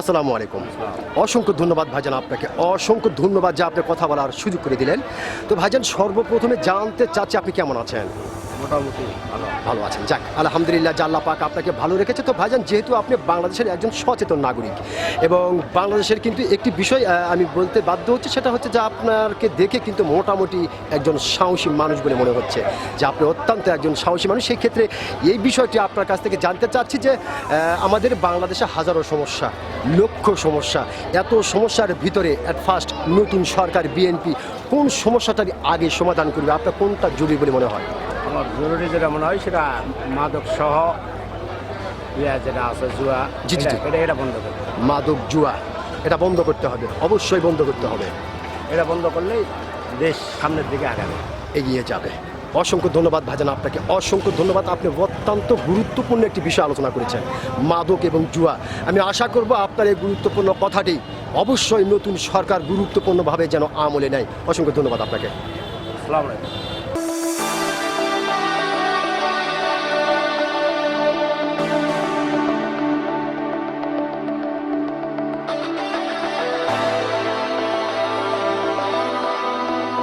আসসালামু আলাইকুম। অসংখ্য ধন্যবাদ ভাইজান, আপনাকে অসংখ্য ধন্যবাদ যে আপনি কথা বলার সুযোগ করে দিলেন। তো ভাইজান, সর্বপ্রথমে জানতে চাচ্ছি আপনি কেমন আছেন? মোটামুটি ভালো আছেন, যাক আলহামদুলিল্লাহ, যে আল্লাহ পাক আপনাকে ভালো রেখেছে। তো ভাইজান, যেহেতু আপনি বাংলাদেশের একজন সচেতন নাগরিক এবং বাংলাদেশের কিন্তু একটি বিষয় আমি বলতে বাধ্য হচ্ছে, সেটা হচ্ছে যে আপনাকে দেখে কিন্তু মোটামুটি একজন সাহসী মানুষ বলে মনে হচ্ছে, যে আপনি অত্যন্ত একজন সাহসী মানুষ। সেই ক্ষেত্রে এই বিষয়টি আপনার কাছ থেকে জানতে চাচ্ছি যে আমাদের বাংলাদেশে হাজারো সমস্যা, লক্ষ সমস্যা, এত সমস্যার ভিতরে অ্যাট ফার্স্ট নতুন সরকার বিএনপি কোন সমস্যাটারই আগে সমাধান করবে? আপনার কোনটা জরুরি বলে মনে হয়? আমার জরুরি যেটা মনে হয় সেটা মাদক সহ যেটা আছে জুয়া, জি, জি, জি। এটা বন্ধ করতে হবে। মাদক জুয়া এটা বন্ধ করতে হবে, অবশ্যই বন্ধ করতে হবে। এটা বন্ধ করলেই দেশ সামনের দিকে আগাবে। এগিয়ে যাবে। অসংখ্য ধন্যবাদ ভাইজান, আপনাকে অসংখ্য ধন্যবাদ। আপনি অত্যন্ত গুরুত্বপূর্ণ একটি বিষয় আলোচনা করেছেন, মাদক এবং জুয়া। আমি আশা করব আপনার এই গুরুত্বপূর্ণ কথাটি অবশ্যই নতুন সরকার গুরুত্বপূর্ণভাবে যেন আমলে নেয়। অসংখ্য ধন্যবাদ আপনাকে। আসসালামু আলাইকুম।